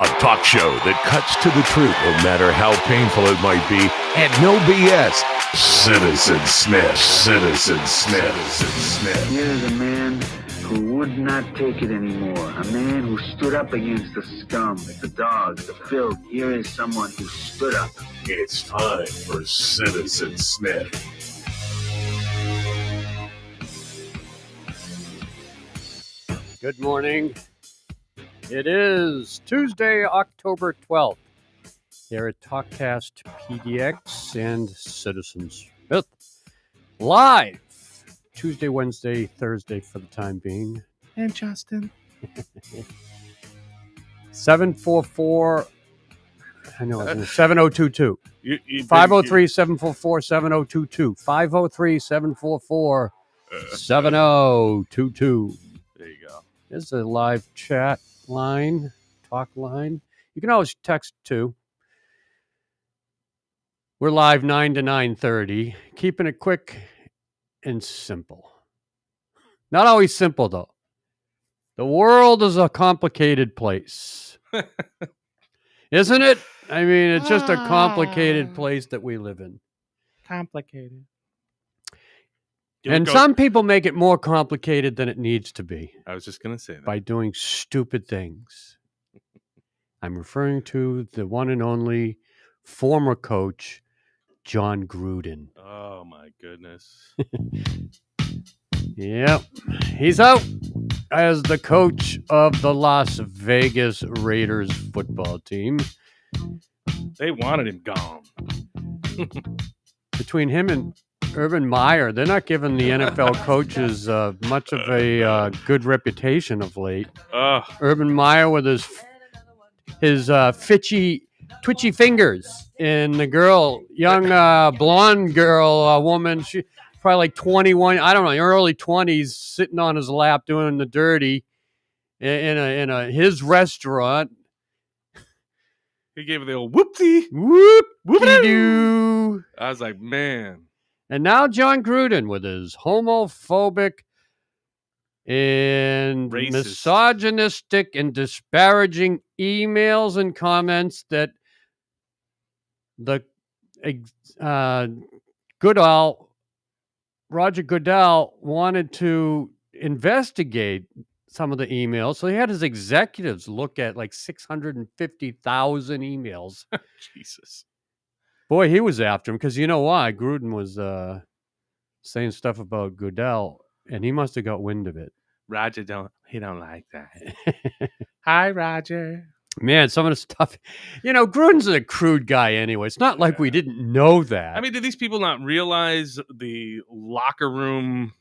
A talk show that cuts to the truth, no matter how painful it might be, and no BS. Citizen Smith, Citizen Smith, Citizen Smith. Here's a man who would not take it anymore. A man who stood up against the scum, the dogs, the filth. Here is someone who stood up. It's time for Citizen Smith. Good morning. It is Tuesday, October 12th. Here at TalkCast PDX and Citizen Smith. Live Tuesday, Wednesday, Thursday for the time being. And Justin. 744, I know, 7022. 503-744-7022. 503-744-7022. There you go. This is a live chat line, talk line. You can always text too. We're live 9 to 9:30, keeping it quick and simple. Not always simple, though. The world is a complicated place. Isn't it? I mean, it's just a complicated place that we live in. Complicated. And some people make it more complicated than it needs to be. I was just going to say that. By doing stupid things. I'm referring to the one and only former coach, Jon Gruden. Oh, my goodness. Yep. He's out as the coach of the Las Vegas Raiders football team. They wanted him gone. Between him and Urban Meyer, they're not giving the NFL coaches much of a good reputation of late. Urban Meyer with his twitchy fingers, and the girl, young blonde girl, a woman, she probably like 21, I don't know, early 20s, sitting on his lap doing the dirty in his restaurant. He gave it the old whoopsie. Whoop-de-doo. I was like, man. And now Jon Gruden with his homophobic and Racist. misogynistic and disparaging emails and comments that the Roger Goodell wanted to investigate some of the emails. So he had his executives look at like 650,000 emails. Jesus. Boy, he was after him because you know why? Gruden was saying stuff about Goodell, and he must have got wind of it. Roger don't like that. Hi, Roger. Man, some of the stuff, Gruden's a crude guy anyway. It's not like we didn't know that. I mean, did these people not realize the locker room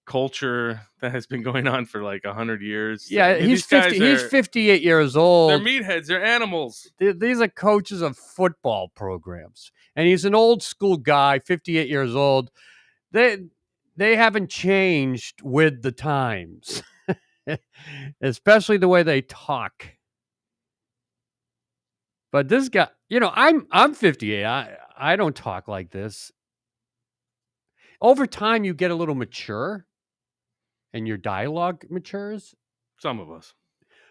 culture that has been going on for like 100 years? Yeah, I mean, he's 58 years old. They're meatheads. They're animals. These are coaches of football programs. And he's an old school guy, 58 years old. They haven't changed with the times, especially the way they talk. But this guy, I'm 58. I don't talk like this. Over time, you get a little mature, and your dialogue matures. Some of us.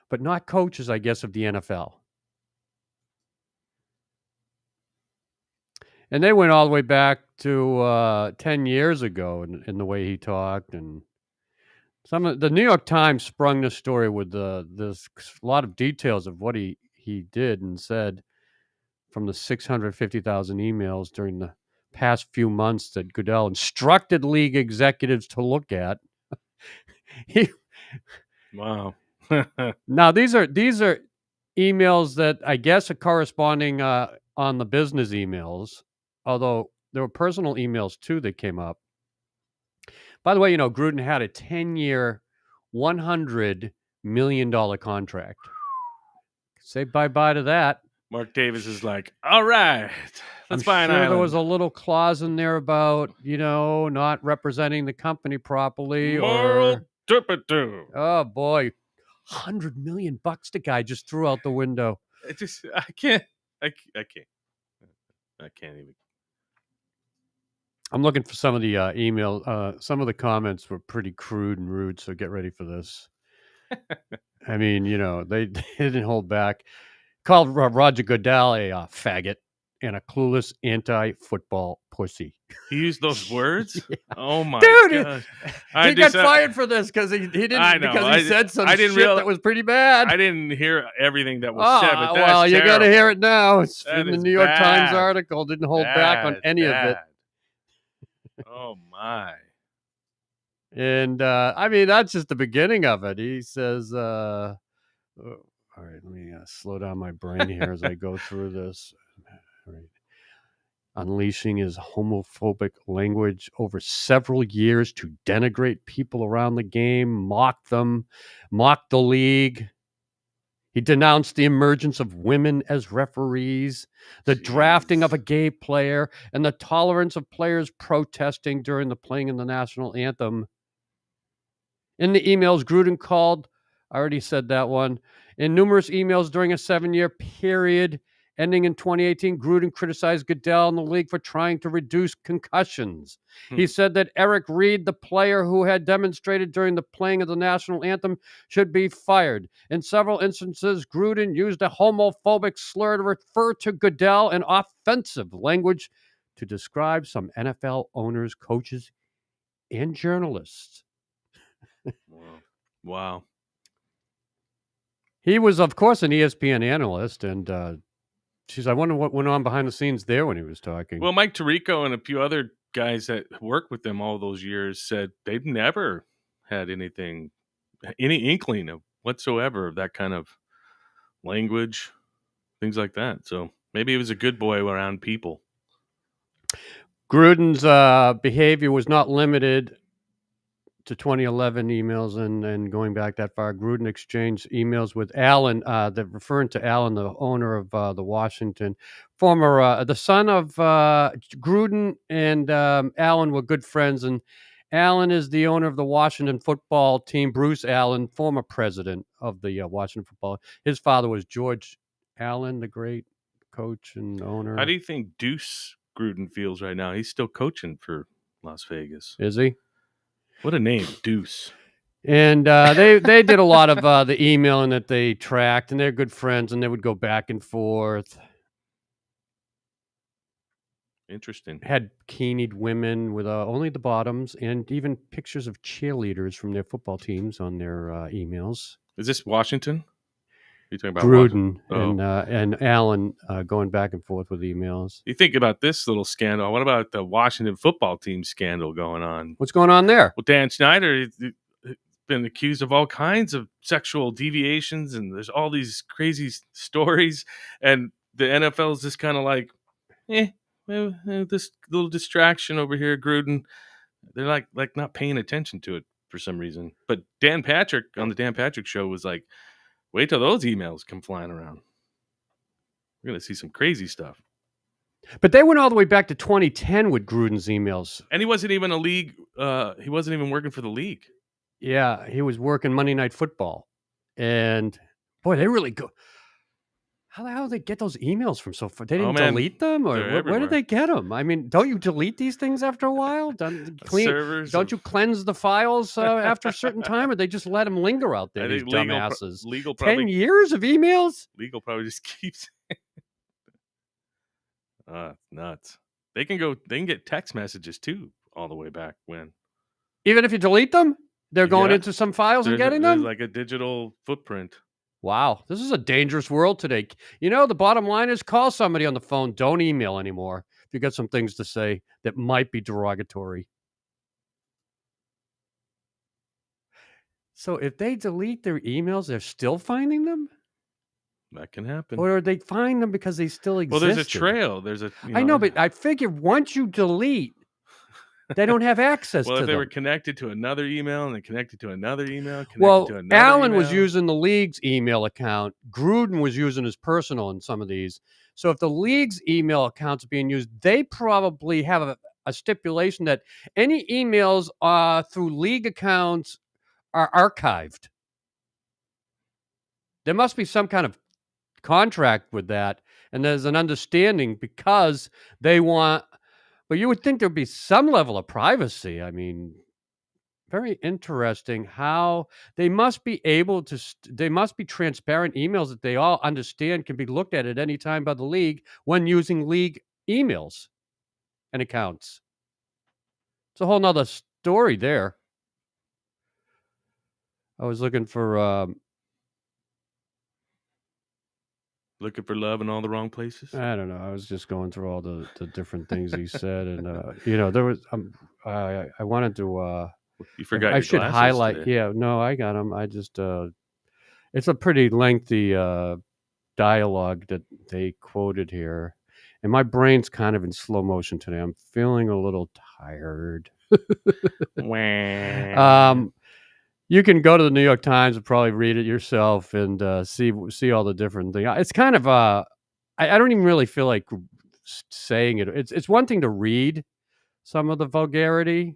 But not coaches, I guess, of the NFL. And they went all the way back to 10 years ago in the way he talked. And the New York Times sprung this story with this lot of details of what he did and said from the 650,000 emails during the past few months that Goodell instructed league executives to look at. Wow. Now, these are emails that I guess are corresponding on the business emails, although there were personal emails too that came up. By the way, Gruden had a 10-year, $100 million contract. Say bye-bye to that. Mark Davis is like, all right, let's buy an island. There was a little clause in there about, not representing the company properly. Moral turpitude. Oh, boy. $100 million the guy just threw out the window. I can't even. I'm looking for some of the email. Some of the comments were pretty crude and rude, so get ready for this. I mean, they didn't hold back. Called Roger Goodell a faggot and a clueless anti-football pussy. He used those words. Oh my Dude, gosh! he got fired for this because he didn't I know. because he said some I didn't shit that was pretty bad. I didn't hear everything that was said, but that's well, you got to hear it now. It's That in the is New York Times bad. article. Didn't hold back on any of it. Oh my! And I mean, that's just the beginning of it. He says, all right, let me slow down my brain here as I go through this. All right. Unleashing his homophobic language over several years to denigrate people around the game, mock them, mock the league. He denounced the emergence of women as referees, the drafting of a gay player, and the tolerance of players protesting during the playing of the national anthem. In the emails, Gruden called, I already said that one, in numerous emails during a 7-year period ending in 2018, Gruden criticized Goodell and the league for trying to reduce concussions. He said that Eric Reed, the player who had demonstrated during the playing of the national anthem, should be fired. In several instances, Gruden used a homophobic slur to refer to Goodell and offensive language to describe some NFL owners, coaches, and journalists. Wow. He was, of course, an ESPN analyst, and I wonder what went on behind the scenes there when he was talking. Well, Mike Tirico and a few other guys that worked with them all those years said they've never had any inkling of whatsoever of that kind of language, things like that. So maybe he was a good boy around people. Gruden's behavior was not limited to 2011 emails and going back that far. Gruden exchanged emails with Allen, referring to Allen, the owner of the Washington, the son of Gruden and Allen were good friends, and Allen is the owner of the Washington football team. Bruce Allen, former president of the Washington football. His father was George Allen, the great coach and owner. How do you think Deuce Gruden feels right now? He's still coaching for Las Vegas. Is he? What a name, Deuce. And they did a lot of the emailing that they tracked, and they're good friends, and they would go back and forth. Interesting. Had bikinied women with only the bottoms, and even pictures of cheerleaders from their football teams on their emails. Is this Washington? Are you talking about Gruden Washington? and Allen going back and forth with emails. You think about this little scandal. What about the Washington football team scandal going on? What's going on there? Well, Dan Snyder has been accused of all kinds of sexual deviations, and there's all these crazy stories, and the NFL is just kind of like, this little distraction over here, Gruden. They're like not paying attention to it for some reason. But Dan Patrick on the Dan Patrick show was like, wait till those emails come flying around. We're going to see some crazy stuff. But they went all the way back to 2010 with Gruden's emails. And he wasn't even he wasn't even working for the league. Yeah, he was working Monday Night Football. And, boy, they really go. How the hell did they get those emails from so far? They didn't delete them? Or where did they get them? I mean, don't you delete these things after a while? Don't you cleanse the files after a certain time? Or they just let them linger out there, these dumbasses? Legal 10 years of emails? Legal probably just keeps nuts. They can get text messages too all the way back when. Even if you delete them? They're going into some files and getting them? There's like a digital footprint. Wow, this is a dangerous world today. The bottom line is call somebody on the phone. Don't email anymore if you got some things to say that might be derogatory. So if they delete their emails, they're still finding them? That can happen. Or they find them because they still exist? Well, there's a trail. I know, but I figure once you delete, they don't have access to them. Well, if they were connected to another email and then connected to another email, Allen was using the league's email account. Gruden was using his personal in some of these. So if the league's email account's being used, they probably have a stipulation that any emails through league accounts are archived. There must be some kind of contract with that, and there's an understanding because they want. But you would think there'd be some level of privacy. I mean, very interesting how they must be able to. They must be transparent emails that they all understand can be looked at any time by the league when using league emails and accounts. It's a whole nother story there. I was looking for. Looking for love in all the wrong places. I don't know. I was just going through all the different things he said, and there was. I wanted to. You forgot. I your should glasses highlight. today. Yeah, no, I got them. I just. It's a pretty lengthy dialogue that they quoted here, and my brain's kind of in slow motion today. I'm feeling a little tired. Wah. You can go to the New York Times and probably read it yourself and see all the different things. It's kind of I don't even really feel like saying it. It's one thing to read some of the vulgarity.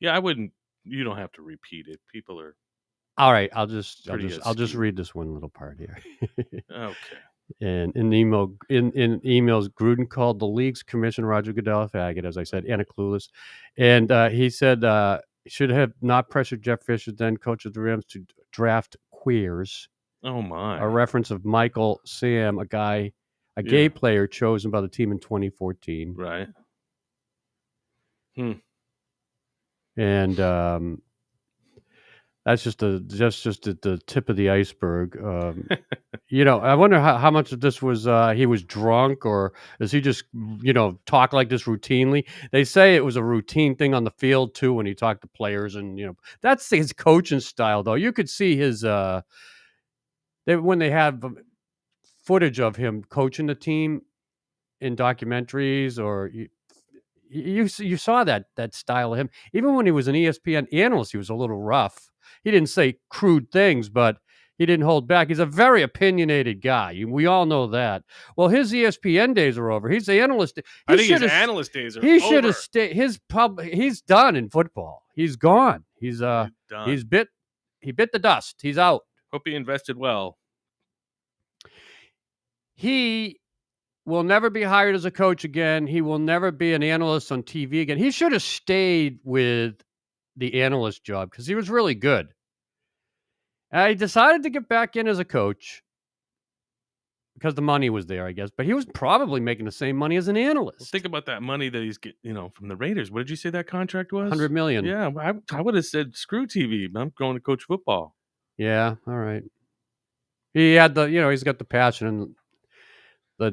Yeah, I wouldn't. You don't have to repeat it. People are All right, I'll just Pretty read this one little part here. okay. And in emails, Gruden called the league's commissioner Roger Goodell a faggot, as I said, and a clueless. And he said should have not pressured Jeff Fisher, then coach of the Rams, to draft queers. Oh my! A reference of Michael Sam, a gay Yeah. player chosen by the team in 2014. Right. And that's just the tip of the iceberg. I wonder how much of this was he was drunk, or does he just talk like this routinely? They say it was a routine thing on the field too when he talked to players, and that's his coaching style. Though you could see his when they have footage of him coaching the team in documentaries, or you saw that style of him. Even when he was an ESPN analyst, he was a little rough. He didn't say crude things, but he didn't hold back. He's a very opinionated guy. We all know that. Well, his ESPN days are over. He's the analyst. I think his analyst days are He over. should have stayed. He's done in football. He's gone. He's done. He bit the dust. He's out. Hope he invested well. He will never be hired as a coach again. He will never be an analyst on TV again. He should have stayed with the analyst job because he was really good. I decided to get back in as a coach because the money was there, I guess. But he was probably making the same money as an analyst. Well, think about that money that he's getting, from the Raiders. What did you say that contract was? $100 million. Yeah, I would have said screw TV. I'm going to coach football. Yeah, all right. He had he's got the passion and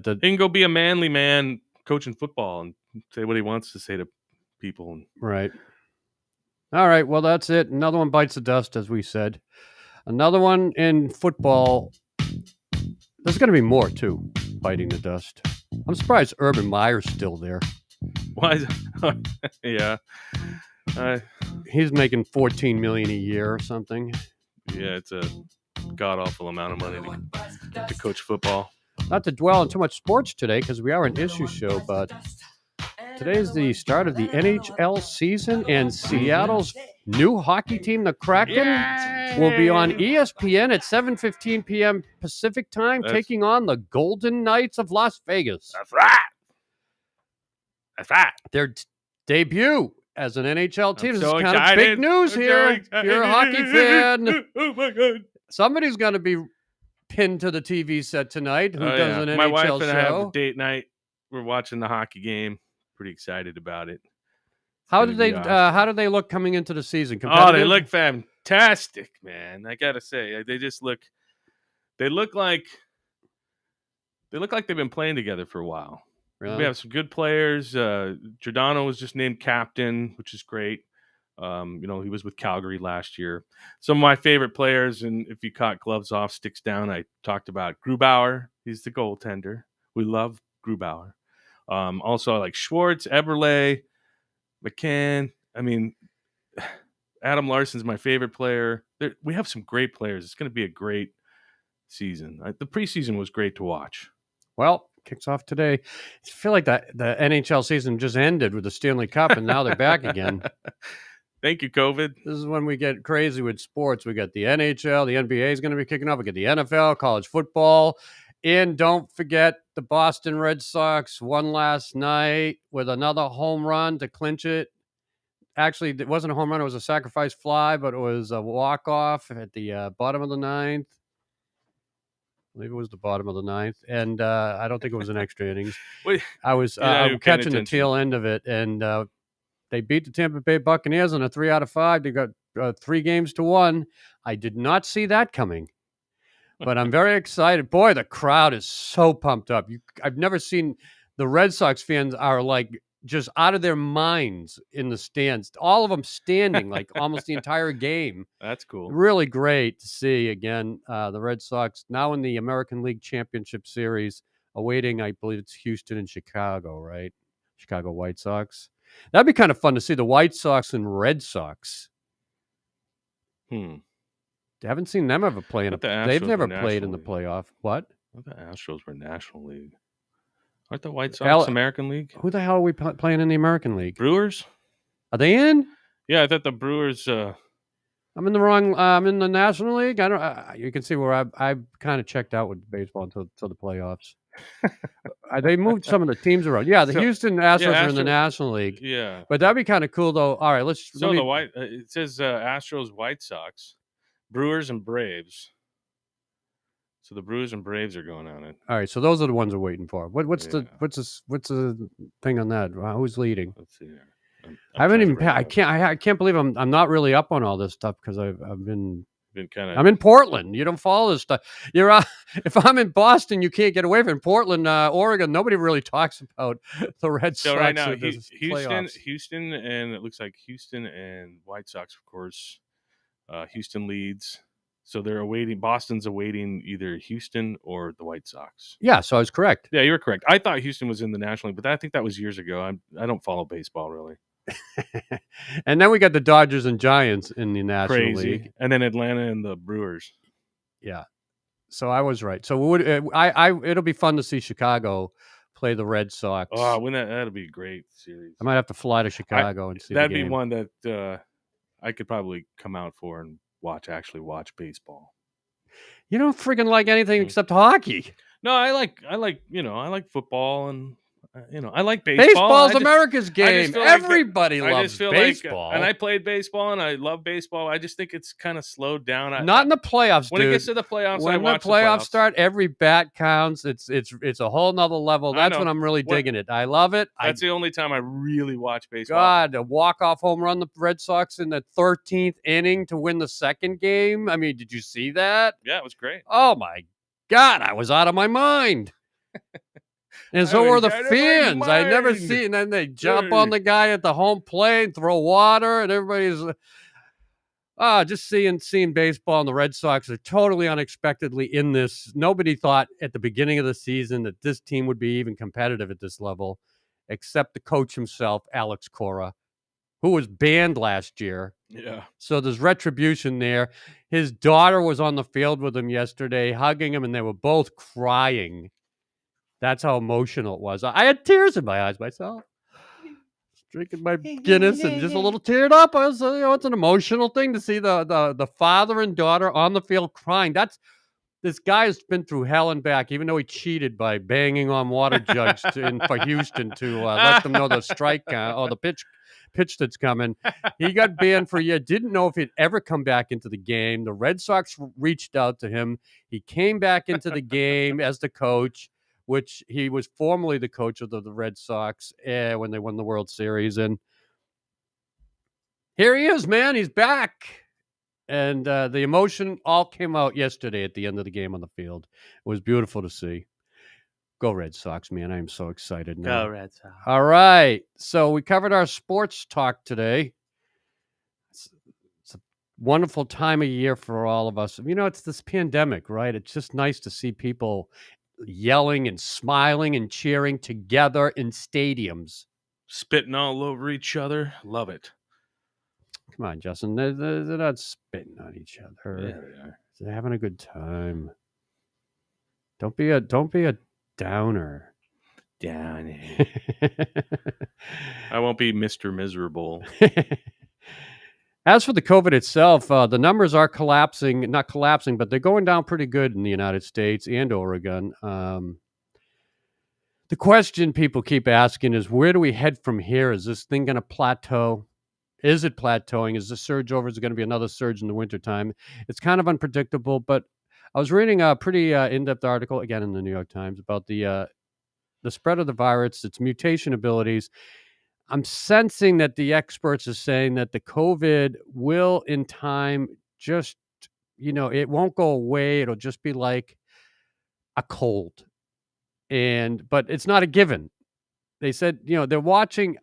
he can go be a manly man coaching football and say what he wants to say to people. Right. All right. Well, that's it. Another one bites the dust, as we said. Another one in football. There's going to be more, too, biting the dust. I'm surprised Urban Meyer's still there. Why? Yeah. He's making $14 million a year or something. Yeah, it's a god-awful amount of money to coach football. Not to dwell on too much sports today, because we are an issue show, but today is the start of the NHL season, and Seattle's new hockey team, the Kraken, will be on ESPN at 7:15 p.m. Pacific time, taking on the Golden Knights of Las Vegas. That's right. Their debut as an NHL team. This is kind of excited. big news here. If you're a hockey fan, Oh my god! somebody's going to be pinned to the TV set tonight who does an My NHL wife and I have show. a date night. We're watching the hockey game. Pretty excited about it. How gonna did they be awesome. how do they look coming into the season? Oh, they Competitive? look fantastic, man. I gotta say, they just look. They look like they've been playing together for a while. Really? We have some good players. Giordano was just named captain, which is great. He was with Calgary last year. Some of my favorite players, and if you caught gloves off, sticks down, I talked about Grubauer. He's the goaltender. We love Grubauer. Also, I like Schwartz, Eberle, McCann. I mean, Adam Larson's my favorite player. We have some great players. It's going to be a great season. The preseason was great to watch. Well, kicks off today. I feel like the NHL season just ended with the Stanley Cup, and now they're back again. Thank you, COVID. This is when we get crazy with sports. We got the NHL, the NBA is going to be kicking off. We got the NFL, college football. And don't forget the Boston Red Sox won last night with another home run to clinch it. actually, it wasn't a home run. It was a sacrifice fly, but it was a walk-off at the bottom of the ninth. I believe it was the bottom of the ninth, and I don't think it was an extra innings. Wait, I was you're not even paying catching the attention. tail end of it, and they beat the Tampa Bay Buccaneers on a 3 out of 5. They got 3 games to 1. I did not see that coming, but I'm very excited. Boy, the crowd is so pumped up. I've never seen the Red Sox fans are like just out of their minds in the stands. All of them standing like almost the entire game. That's cool. Really great to see again. The Red Sox now in the American League Championship Series, awaiting, I believe it's Houston and Chicago, right? Chicago White Sox. That'd be kind of fun to see the White Sox and Red Sox. Haven't seen them ever play in But the they've Astros never were played in the National playoff. What? The Astros were National League. Aren't the White Sox American League? Who the hell are we playing in the American League? Brewers? Are they in? Yeah, I thought the Brewers. I'm in the wrong. I'm in the National League. I don't. You can see where I've kind of checked out with baseball until the playoffs. They moved some of the teams around. Yeah, the Houston Astros are in the National League. Yeah, but that'd be kind of cool, though. All right, let's. So the White. It says Astros, White Sox, Brewers, and Braves. So the Brewers and Braves are going on it. All right, so those are the ones we're waiting for. What's the thing on that? Who's leading? Let's see here. I haven't even. I can't believe I'm not really up on all this stuff because I've been kind of. I'm in Portland. You don't follow this stuff. You're if I'm in Boston, you can't get away from it. Portland, Oregon. Nobody really talks about the Red Sox. So right now, Houston, and it looks like Houston and White Sox, of course. Houston leads. So they're awaiting. Boston's awaiting either Houston or the White Sox. Yeah, so I was correct. Yeah, you were correct. I thought Houston was in the National League, but I think that was years ago. I don't follow baseball really. And then we got the Dodgers and Giants in the National League, and then Atlanta and the Brewers. Yeah, so I was right. So it'll be fun to see Chicago play the Red Sox. Oh, that'll be a great series. I might have to fly to Chicago and see. That'd the game. be one that I could probably come out for and watch baseball. You don't freaking like anything except hockey. No, I like football and I like baseball. Baseball's America's game. Everybody loves baseball. And I played baseball and I love baseball. I just think it's kind of slowed down. Not in the playoffs, when dude. it gets to the playoffs, when the playoffs start, every bat counts. It's a whole nother level. That's when I'm really digging it. I love it. That's the only time I really watch baseball. God, a walk-off home run, the Red Sox in the 13th inning to win the second game. I mean, did you see that? Yeah, it was great. Oh my God, I was out of my mind. And so were the fans. I never see. And then they jump on the guy at the home plate, throw water, and everybody's just seeing baseball. And the Red Sox are totally unexpectedly in this. Nobody thought at the beginning of the season that this team would be even competitive at this level, except the coach himself, Alex Cora, who was banned last year. Yeah. So there's retribution there. His daughter was on the field with him yesterday, hugging him, and they were both crying. That's how emotional it was. I had tears in my eyes myself. Drinking my Guinness and just a little teared up. I was, it's an emotional thing to see the father and daughter on the field crying. This guy has been through hell and back, even though he cheated by banging on water jugs for Houston to let them know the strike or the pitch that's coming. He got banned for a year. Didn't know if he'd ever come back into the game. The Red Sox reached out to him. He came back into the game as the coach, which he was formerly the coach of the Red Sox when they won the World Series. And here he is, man. He's back. And the emotion all came out yesterday at the end of the game on the field. It was beautiful to see. Go Red Sox, man. I am so excited now. Go Red Sox. All right. So we covered our sports talk today. It's a wonderful time of year for all of us. It's this pandemic, right? It's just nice to see people yelling and smiling and cheering together in stadiums. Spitting all over each other. Love it. Come on, Justin. They're not spitting on each other. Yeah, they are. They're having a good time. Don't be a downer. Downer. I won't be Mr. Miserable. As for the COVID itself, the numbers are not collapsing, but they're going down pretty good in the United States and Oregon. The question people keep asking is, where do we head from here? Is this thing going to plateau? Is it plateauing? Is the surge over? Is it going to be another surge in the wintertime? It's kind of unpredictable, but I was reading a pretty in-depth article, again in the New York Times, about the spread of the virus, its mutation abilities. I'm sensing that the experts are saying that the COVID will, in time, just, it won't go away. It'll just be like a cold. But it's not a given. They said, they're watching.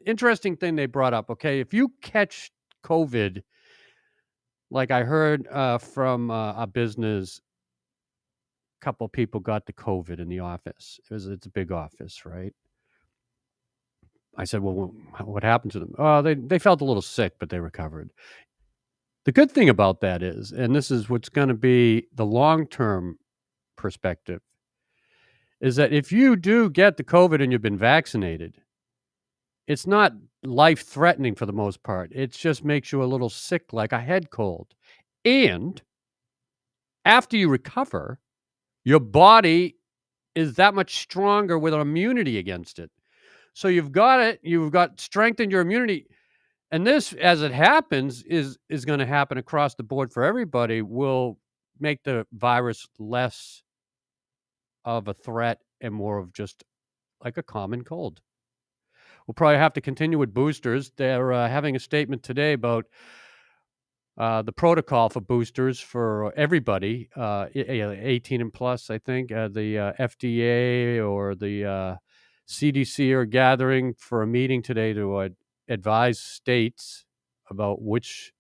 Interesting thing they brought up. Okay, if you catch COVID, like I heard from a business, a couple of people got the COVID in the office. It's a big office, right? I said, well, what happened to them? Oh, they felt a little sick, but they recovered. The good thing about that is, and this is what's going to be the long-term perspective, is that if you do get the COVID and you've been vaccinated, it's not life-threatening for the most part. It just makes you a little sick, like a head cold. And after you recover, your body is that much stronger with immunity against it. So you've got strengthened your immunity. And this, as it happens, is going to happen across the board for everybody, will make the virus less of a threat and more of just like a common cold. We'll probably have to continue with boosters. They're having a statement today about the protocol for boosters for everybody, 18 and plus, I think. The FDA or the CDC are gathering for a meeting today to advise states about which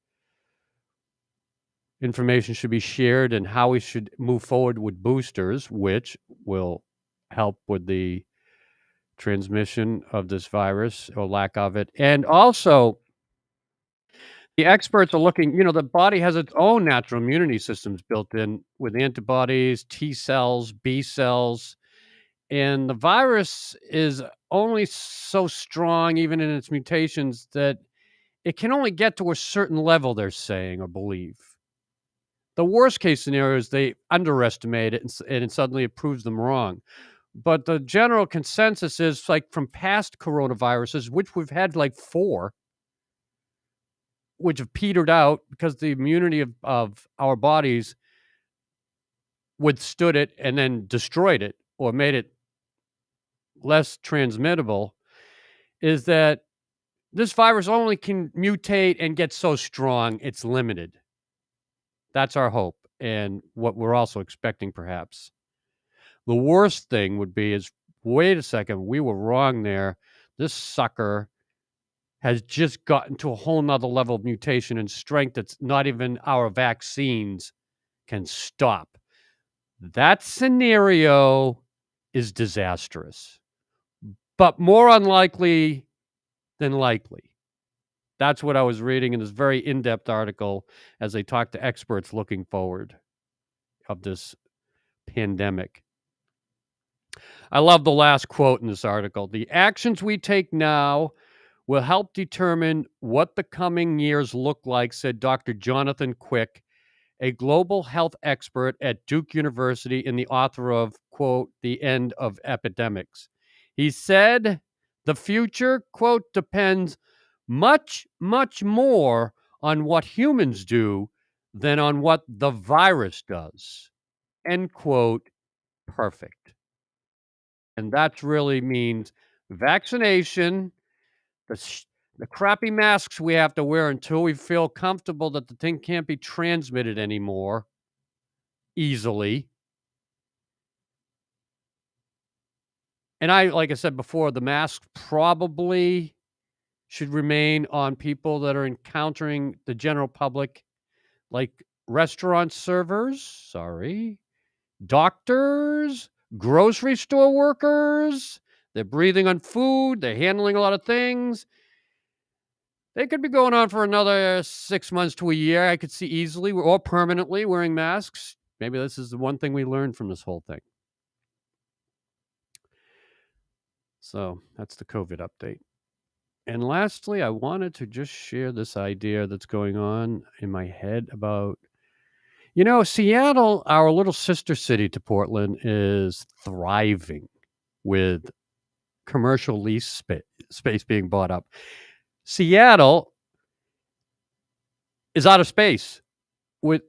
information should be shared and how we should move forward with boosters, which will help with the transmission of this virus or lack of it. And also, the experts are looking, the body has its own natural immunity systems built in with antibodies, T cells, B cells, and the virus is only so strong, even in its mutations, that it can only get to a certain level, they're saying or believe. The worst case scenario is they underestimate it and suddenly it proves them wrong. But the general consensus is, like, from past coronaviruses, which we've had like 4, which have petered out because the immunity of our bodies withstood it and then destroyed it or made it less transmittable, is that this virus only can mutate and get so strong it's limited. That's our hope and what we're also expecting, perhaps. The worst thing would be is, wait a second, we were wrong there. This sucker has just gotten to a whole nother level of mutation and strength that's not even our vaccines can stop. That scenario is disastrous, but more unlikely than likely. That's what I was reading in this very in-depth article as they talk to experts looking forward of this pandemic. I love the last quote in this article. The actions we take now will help determine what the coming years look like, said Dr. Jonathan Quick, a global health expert at Duke University and the author of, quote, The End of Epidemics. He said, the future, quote, depends much, much more on what humans do than on what the virus does. End quote. Perfect. And that really means vaccination, the crappy masks we have to wear until we feel comfortable that the thing can't be transmitted anymore easily. And like I said before, the masks probably should remain on people that are encountering the general public, like restaurant servers, doctors, grocery store workers. They're breathing on food. They're handling a lot of things. They could be going on for another 6 months to a year. I could see easily, or permanently, wearing masks. Maybe this is the one thing we learned from this whole thing. So that's the COVID update. And lastly, I wanted to just share this idea that's going on in my head about, Seattle, our little sister city to Portland, is thriving with commercial lease space being bought up. Seattle is out of space with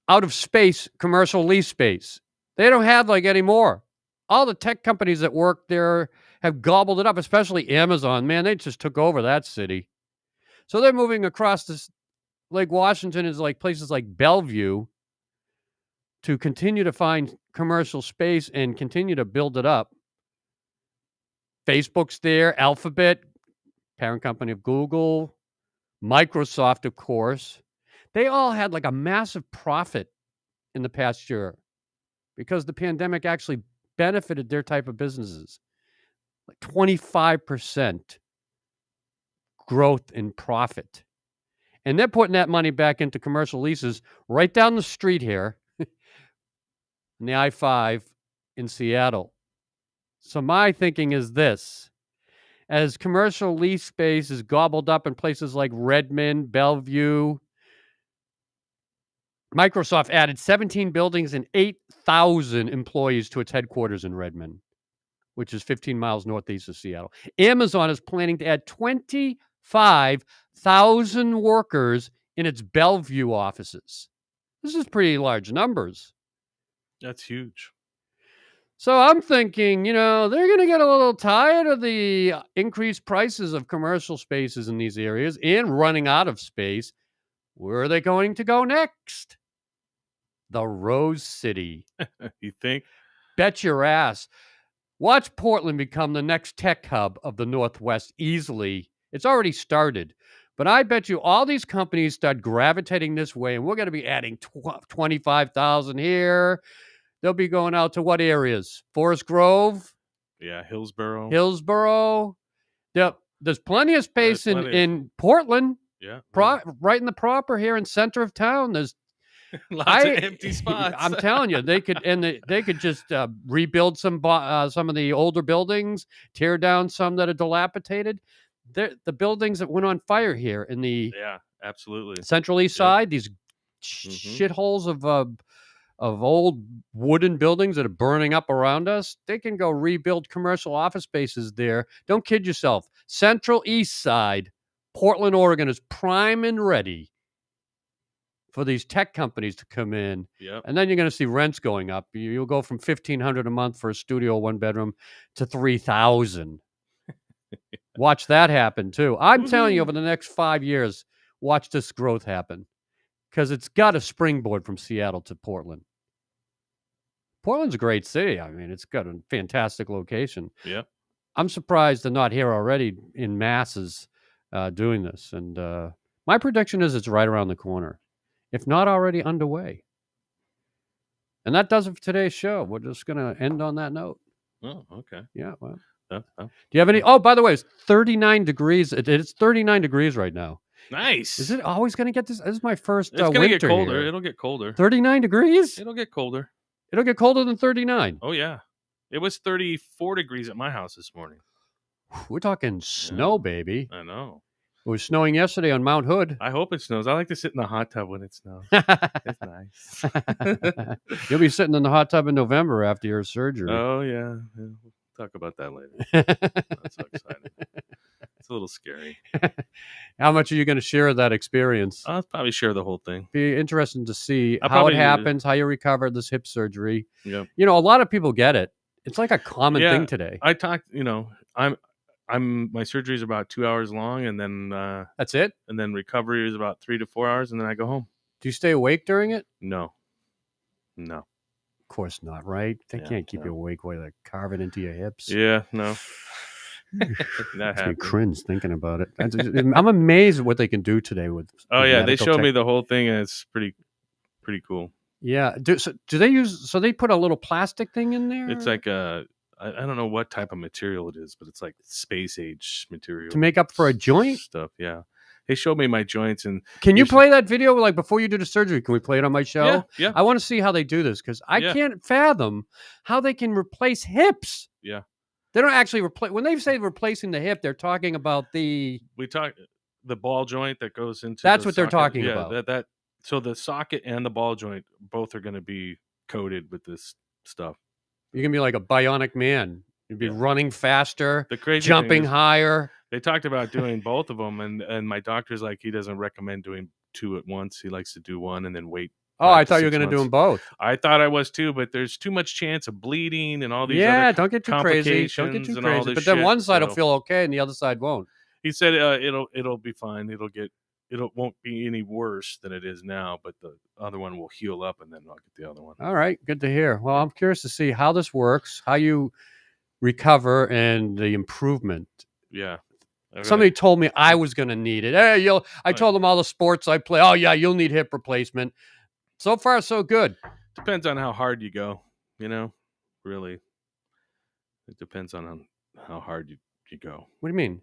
out of space commercial lease space. They don't have like any more. All the tech companies that work there have gobbled it up, especially Amazon. Man, they just took over that city. So they're moving across this Lake Washington is like places like Bellevue to continue to find commercial space and continue to build it up. Facebook's there, Alphabet, parent company of Google, Microsoft, of course. They all had like a massive profit in the past year because the pandemic actually benefited their type of businesses. Like 25% growth in profit. And they're putting that money back into commercial leases right down the street here in the I-5 in Seattle. So my thinking is this. As commercial lease space is gobbled up in places like Redmond, Bellevue, Microsoft added 17 buildings and 8,000 employees to its headquarters in Redmond, which is 15 miles northeast of Seattle. Amazon is planning to add 25,000 workers in its Bellevue offices. This is pretty large numbers. That's huge. So I'm thinking, they're going to get a little tired of the increased prices of commercial spaces in these areas and running out of space. Where are they going to go next? The Rose City. You think? Bet your ass. Watch Portland become the next tech hub of the Northwest easily. It's already started. But I bet you all these companies start gravitating this way, and we're going to be adding 25,000 here. They'll be going out to what areas? Forest Grove? Yeah, Hillsboro. There's plenty of space in Portland. Yeah. Right in the proper here in center of town. There's lots of empty spots. I'm telling you, they could just rebuild some of the older buildings, tear down some that are dilapidated. The buildings that went on fire here in the absolutely Central East Side, these shitholes of old wooden buildings that are burning up around us, they can go rebuild commercial office spaces there. Don't kid yourself. Central East Side, Portland, Oregon is prime and ready for these tech companies to come in. Yep. And then you're going to see rents going up. You'll go from $1,500 a month for a studio, one bedroom, to $3,000. Watch that happen too. I'm telling you, over the next 5 years, watch this growth happen because it's got a springboard from Seattle to Portland. Portland's a great city. I mean, it's got a fantastic location. Yeah. I'm surprised they're not here already in masses doing this. And my prediction is it's right around the corner, if not already underway. And that does it for today's show. We're just going to end on that note. Oh, okay. Yeah, well. Do you have any? Oh, by the way, it's 39 degrees. It's 39 degrees right now. Nice. Is it always going to get this? This is my first It's going to get colder. Here. It'll get colder. 39 degrees? It'll get colder. It'll get colder than 39. Oh, yeah. It was 34 degrees at my house this morning. We're talking snow, baby. I know. It was snowing yesterday on Mount Hood. I hope it snows. I like to sit in the hot tub when it snows. It's nice. You'll be sitting in the hot tub in November after your surgery. Oh, yeah. We'll talk about that later. That's so exciting. It's a little scary. How much are you going to share of that experience? I'll probably share the whole thing. Be interesting to see how it happens, how you recovered this hip surgery. Yeah. A lot of people get it. It's like a common thing today. I talked, my surgery is about 2 hours long, and then that's it. And then recovery is about 3 to 4 hours, and then I go home. Do you stay awake during it? No. Of course not, right? They can't keep you awake while they're carving into your hips. Yeah, no. That happened. Cringe thinking about it. I'm amazed at what they can do today with. Oh yeah, they showed me the whole thing, and it's pretty cool. Yeah. Do they use? So they put a little plastic thing in there. It's like I don't know what type of material it is, but it's like space age material to make up for a joint stuff. Yeah. They showed me my joints, and can you play that video like before you do the surgery? Can we play it on my show? Yeah. I want to see how they do this because I can't fathom how they can replace hips. Yeah. They don't actually replace. When they say replacing the hip, they're talking about the ball joint that goes into. That's what they're talking about. So the socket and the ball joint both are going to be coated with this stuff. You're gonna be like a bionic man. You'd be running faster, the crazy jumping higher. They talked about doing both of them, and my doctor's like, he doesn't recommend doing 2 at once. He likes to do 1 and then wait. Oh, I 5 to thought you were 6 going to do months. them both. I thought I was too, but there's too much chance of bleeding and all these Yeah, other don't get too crazy. Don't get complications too and all crazy. this But then shit, one side will so- feel okay and the other side won't. He said it'll be fine. It won't be any worse than it is now, but the other one will heal up, and then I'll get the other one. All right, good to hear. Well, I'm curious to see how this works, how you recover, and the improvement. Yeah. Okay. Somebody told me I was going to need it. Hey, I Right. told them all the sports I play. Oh yeah, you'll need hip replacement. So far, so good. Depends on how hard you go. Really, it depends on how hard you go. What do you mean?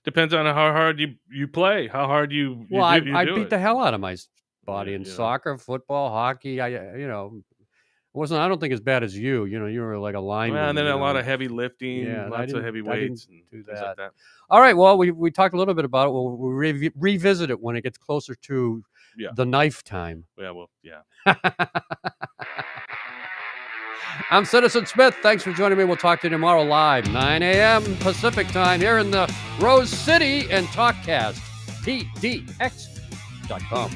Depends on how hard you play, how hard you Well, I do beat it. the hell out of my body Yeah, in yeah. soccer, football, hockey. I wasn't. I don't think as bad as you. You were like a lineman. Well, and then you a lot know. of heavy lifting, Yeah, and I lots of didn't- heavy I didn't weights, and do things that. like that. All right. Well, we talked a little bit about it. We'll revisit it when it gets closer to Yeah. the knife time. Yeah, well, yeah. I'm Citizen Smith. Thanks for joining me. We'll talk to you tomorrow live, 9 a.m. Pacific time here in the Rose City and TalkCast, pdx.com.